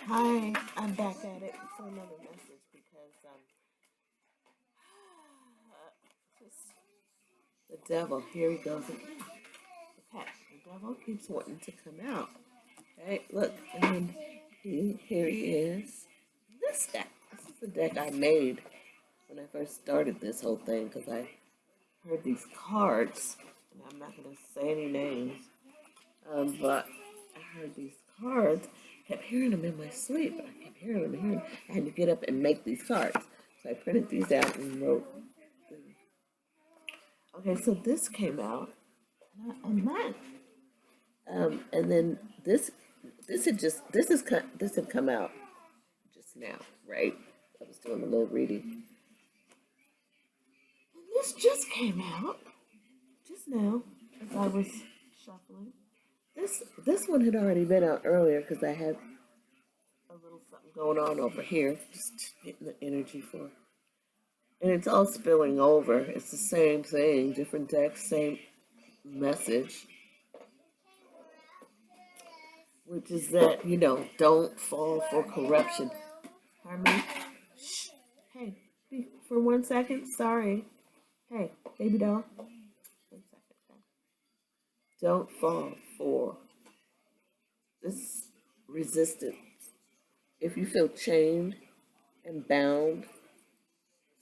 Hi, I'm back at it for another message because just the devil. Here he goes again. Okay, the devil keeps wanting to come out. Okay, look, and then here he is. This deck. This is the deck I made when I first started this whole thing because I heard these cards, and I'm not gonna say any names, but I heard these cards. Kept hearing them in my sleep. I kept hearing them, hearing. I had to get up and make these cards. So I printed these out and wrote. Okay, so this came out, and that, and then this had come out just now, right? I was doing a little reading. And this just came out just now as I was shuffling. This one had already been out earlier because I had a little something going on over here, just getting the energy for. And it's all spilling over. It's the same thing, different decks, same message, which is that, don't fall for corruption. Harmony, shh. Hey, for 1 second, sorry. Hey, baby doll. 1 second. Okay. Don't fall for this resistance. If you feel chained and bound,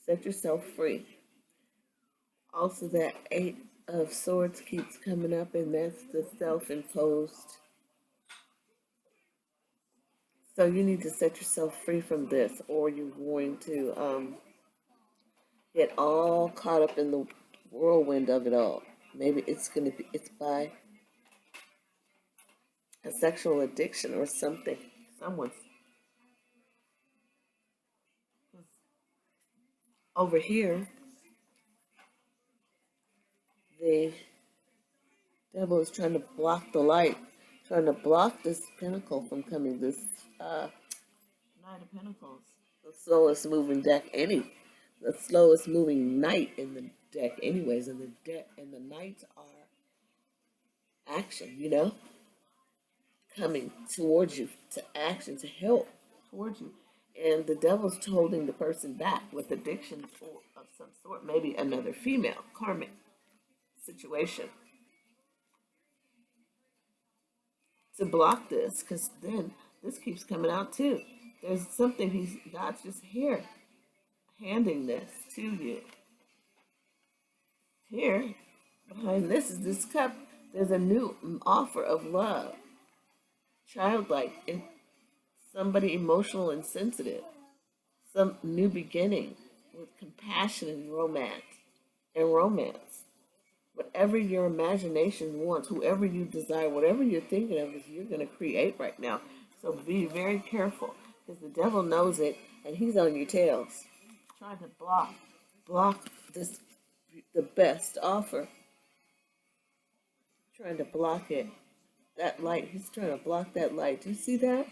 set yourself free. Also, that Eight of Swords keeps coming up, and that's the self-imposed. So you need to set yourself free from this, or you're going to get all caught up in the whirlwind of it all. Maybe it's by a sexual addiction or something. Someone's over here. The devil is trying to block the light, trying to block this pentacle from coming. This uh, Knight of Pentacles, the slowest moving deck the slowest moving knight in the deck, anyways. And the knights are action. Coming towards you to action to help towards you. And the devil's holding the person back with addiction of some sort, maybe another female karmic situation to block this, because then this keeps coming out too. There's something God's just here handing this to you. Here, behind this is this cup. There's a new offer of love, childlike, and somebody emotional and sensitive. Some new beginning with compassion and romance. Whatever your imagination wants, whoever you desire, whatever you're thinking of is you're going to create right now. So be very careful because the devil knows it and he's on your tails, trying to block this, the best offer, trying to block it. That light, he's trying to block that light. Do you see that?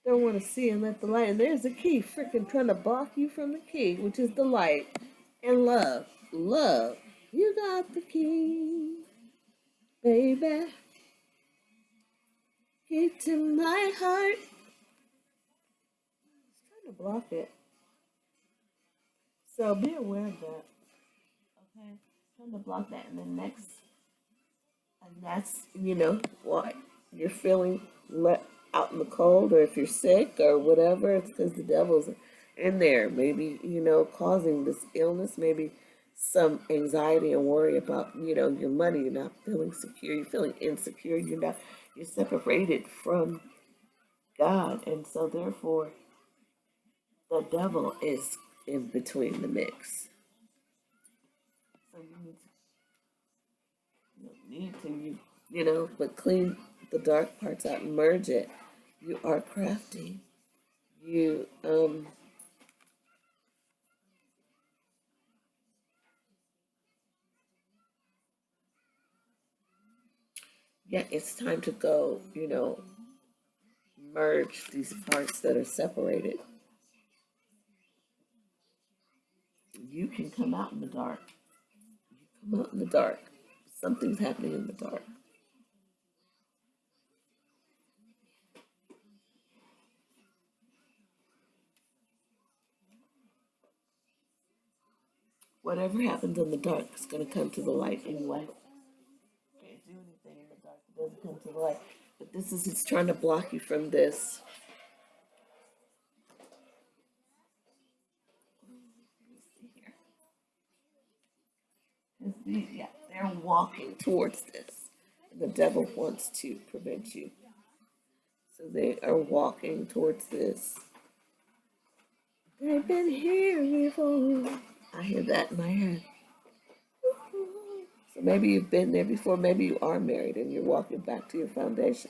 Don't want to see and let the light. And there's the key, freaking trying to block you from the key, which is the light and love. Love. You got the key, baby. Key to my heart. It's trying to block it. So be aware of that. Okay? Trying to block that. And then next, and that's, what you're feeling let out in the cold, or if you're sick or whatever, it's because the devil's in there. Maybe, causing this illness, maybe some anxiety and worry about, your money. You're not feeling secure. You're feeling insecure. You're separated from God. And so therefore, the devil is in between the mix. So but clean the dark parts out and merge it. You are crafty. You, yeah, it's time to go, merge these parts that are separated. You can come out in the dark. You come out in the dark. Something's happening in the dark. whatever happens in the dark is going to come to the light anyway. Can't do anything in the dark. It doesn't come to the light. But this is, it's trying to block you from this. Yeah, they're walking towards this. The devil wants to prevent you. So they are walking towards this. They've been here before. I hear that in my head. So maybe you've been there before. Maybe you are married and you're walking back to your foundation.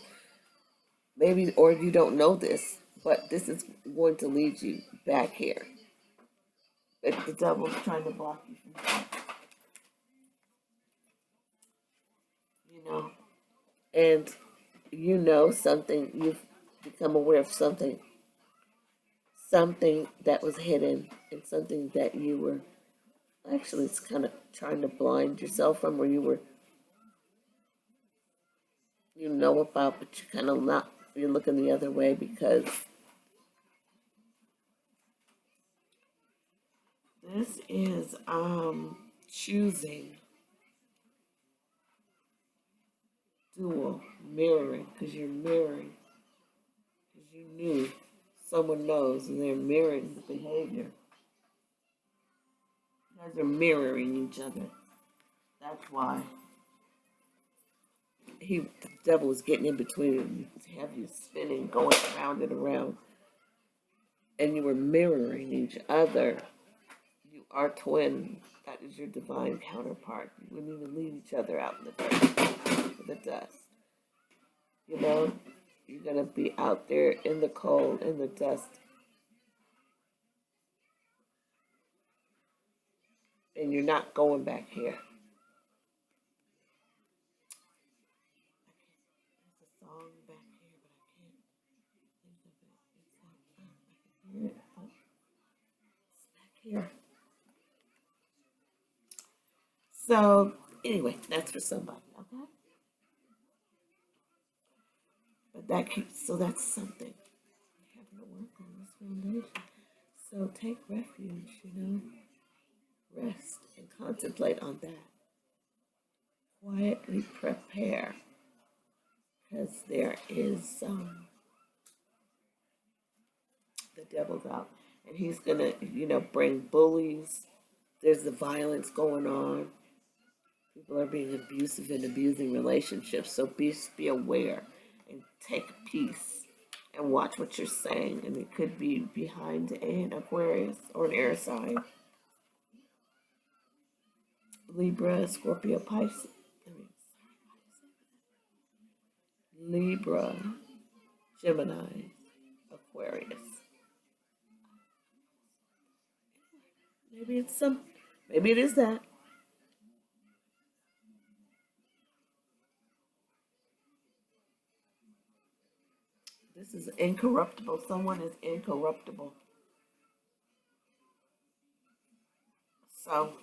Maybe, or you don't know this, but this is going to lead you back here. But the devil's trying to block you from that. You know, and you know something, you've become aware of something that was hidden and something that you were actually, it's kind of trying to blind yourself from, or you were, you know about, but you're kind of not, you're looking the other way because this is choosing dual mirroring, because you're mirroring, because you knew someone knows and they're mirroring the behavior. You guys are mirroring each other. That's why the devil was getting in between and have you spinning, going around and around, and you were mirroring each other. You are twin. That is your divine counterpart. You wouldn't even leave each other out in the dirt, in the dust. You know, you're gonna be out there in the cold, in the dust, and you're not going back here. There's a song back here, but I can't think of it. I can hear it, but it's back here. So anyway, that's for somebody, okay? But that keeps, so that's something. We're having to work on this foundation. So take refuge, you know, rest and contemplate on that. Quietly prepare, because there is the devil's out, and he's gonna, you know, bring bullies. There's the violence going on. People are being abusive and abusing relationships. So be aware and take peace and watch what you're saying. And it could be behind an Aquarius or an air sign. Libra, Scorpio, Pisces. Libra, Gemini, Aquarius. Maybe it is that. This is incorruptible. Someone is incorruptible. So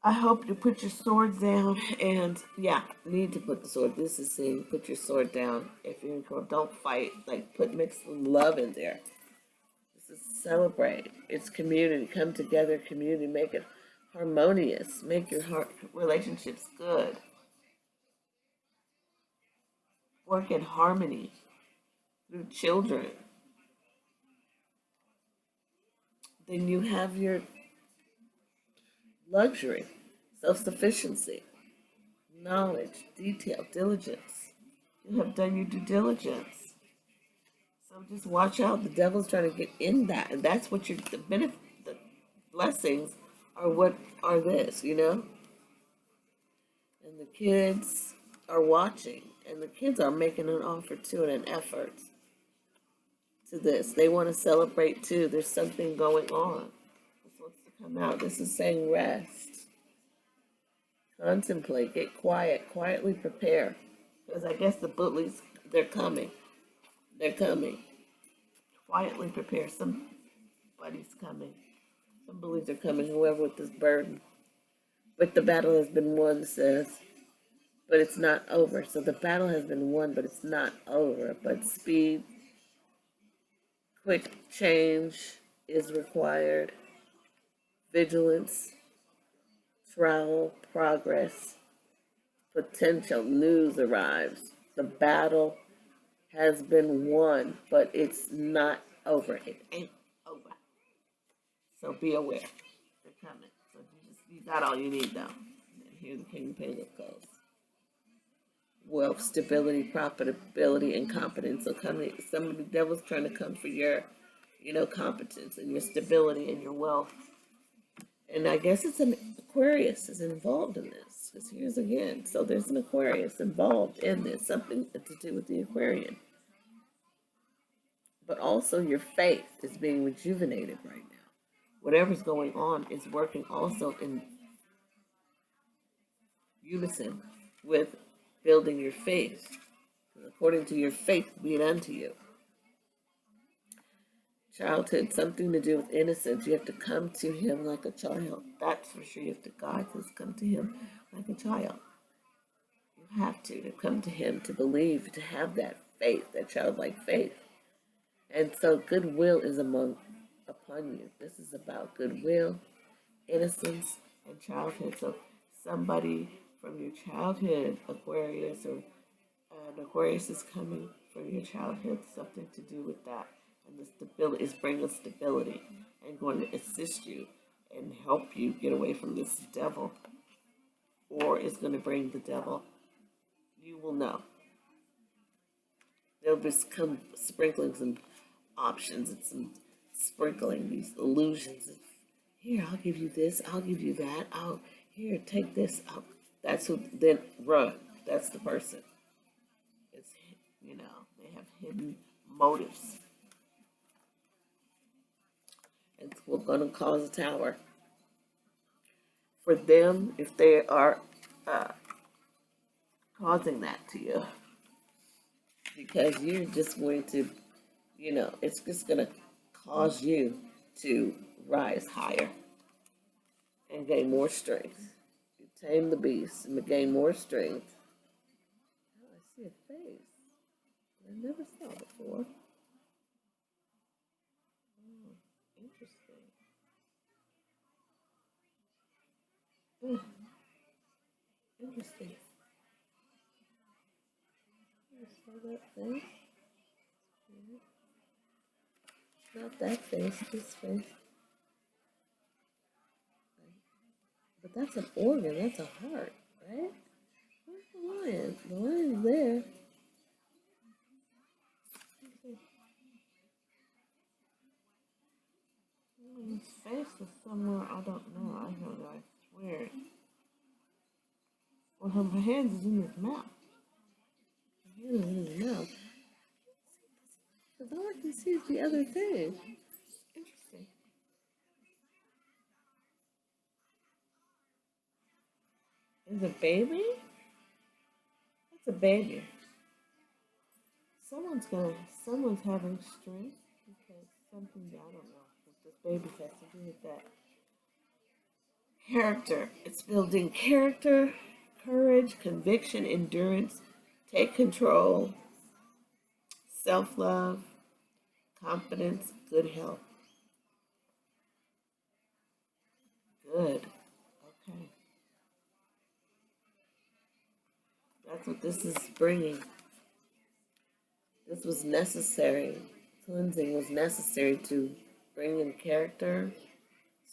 I hope you put your sword down, and yeah, need to put the sword. This is saying put your sword down. If you're incorrupt, don't fight. Like mix some love in there. This is celebrate. It's community. Come together, community. Make it harmonious. Make your relationships good. Work in harmony through children. Then you have your luxury, self-sufficiency, knowledge, detail, diligence. You have done your due diligence. So just watch out. The devil's trying to get in that, and that's what the blessings are. What are this, you know? And the kids are watching, and the kids are making an offer to and an effort to this. They want to celebrate too. There's something going on. This wants to come out. This is saying rest, contemplate, get quiet, quietly prepare. Because I guess the bullies, they're coming. They're coming. Quietly prepare. Somebody's coming. Some bullies are coming, whoever with this burden. But the battle has been won, says. But it's not over. So the battle has been won, but it's not over. But speed, quick change is required. vigilance, travel, progress, potential news arrives. The battle has been won, but it's not over. It ain't over. So be aware. They're coming. So you got all you need though. And here the King of Pentacles goes. Wealth, stability, profitability, and competence. So some of the devil's trying to come for your, competence and your stability and your wealth. And I guess it's an Aquarius is involved in this. Because here's again. So there's an Aquarius involved in this. Something to do with the Aquarian. But also your faith is being rejuvenated right now. Whatever's going on is working also in unison with building your faith. According to your faith, be it unto you. Childhood, something to do with innocence. You have to come to him like a child. That's for sure. You have to, God says, come to him like a child. You have to come to him, to believe, to have that faith, that childlike faith. And so goodwill is upon you. This is about goodwill, innocence, and childhood. So somebody from your childhood, Aquarius, or Aquarius is coming from your childhood, something to do with that. And the stability is bringing stability and going to assist you and help you get away from this devil. Or it's going to bring the devil. You will know. There'll be some sprinkling some options and some sprinkling these illusions. Here, I'll give you this. I'll give you that. Here, take this. That's who. Then run. That's the person. It's they have hidden motives. And we're going to cause a tower for them if they are causing that to you, because you're just going to, it's just going to cause you to rise higher and gain more strength. You tame the beast and gain more strength. Oh, I see a face I never saw before. Oh, interesting. Oh, interesting. You saw that face? Not that face, this face. But that's an organ, that's a heart, right? Where's the lion? The lion's there. His face is somewhere, I don't know. I swear. Well, her hands is in his mouth. Her hands is in his mouth. Because all I can see is the other thing. Interesting. Is a baby? That's a baby. Someone's having strength because something, I don't know, this baby has to do with that. Character. It's building character, courage, conviction, endurance, take control, self-love, confidence, good health. Good. Okay. That's what this is bringing. This was necessary. Cleansing was necessary to bring in character,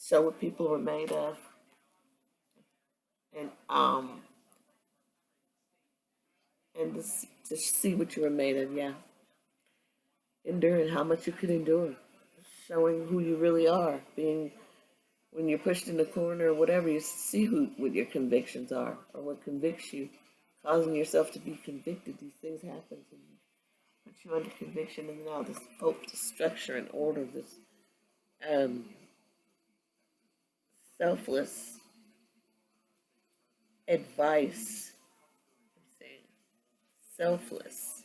show what people were made of, and to see what you were made of. Yeah, enduring how much you could endure, showing who you really are. Being when you're pushed in the corner or whatever, you see what your convictions are or what convicts you, causing yourself to be convicted. These things happen to you. Put you under conviction, and now this hope, this structure and order, this selfless advice. I'm saying selfless.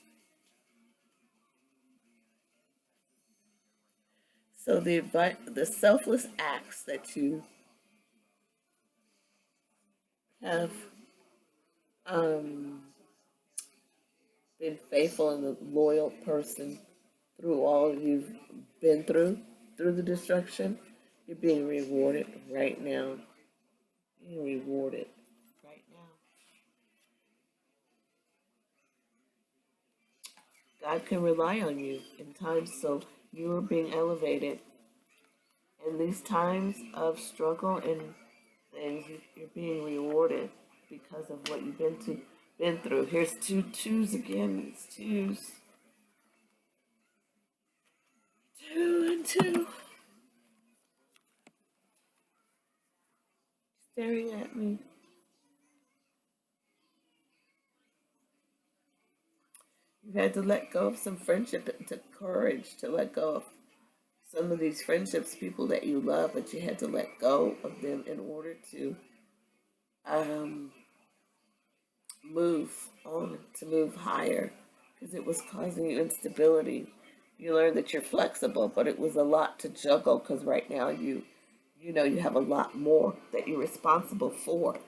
So the selfless acts that you have been faithful and a loyal person through all you've been through the destruction, You're being rewarded right now. Being rewarded right now. God can rely on you in times, so you are being elevated. In these times of struggle and things, you're being rewarded because of what you've been through. Here's two twos again. It's twos. Two and two. Staring at me. You've had to let go of some friendship. It took courage to let go of some of these friendships, people that you love, but you had to let go of them in order to um, move on, to move higher, because it was causing you instability. You learned that you're flexible, but it was a lot to juggle because right now you know you have a lot more that you're responsible for.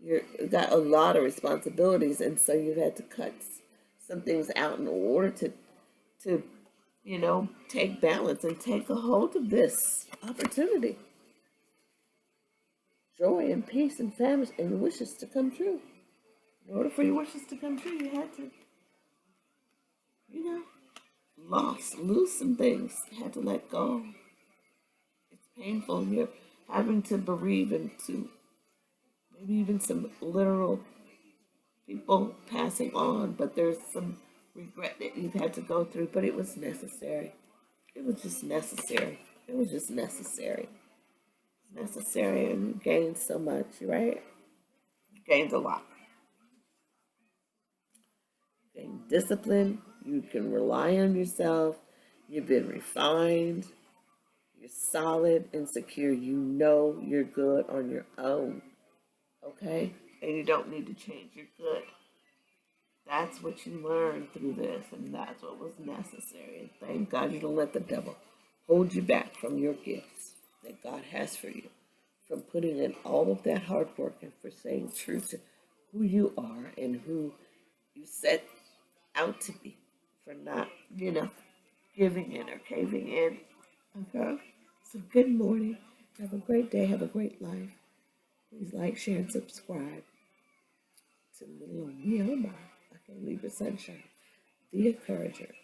You've got a lot of responsibilities, and so you've had to cut some things out in order to take balance and take a hold of this opportunity. Joy and peace and famine and wishes to come true. In order for your wishes to come true, you had to, you know, lose some things. You had to let go. It's painful. You're having to bereave and to maybe even some literal people passing on, but there's some regret that you've had to go through, but it was necessary. It was just necessary. It was just necessary. It's necessary, and you gained so much, right? You gained a lot. You gained discipline. You can rely on yourself. You've been refined. You're solid and secure. You know you're good on your own. Okay? And you don't need to change. You're good. That's what you learned through this, and that's what was necessary. And thank God you don't let the devil hold you back from your gifts that God has for you, from putting in all of that hard work and for saying true to who you are and who you set out to be, for not, giving in or caving in. Okay? So, good morning. Have a great day. Have a great life. Please like, share, and subscribe to little me, oh my. Okay, LibraSunshine, the encourager.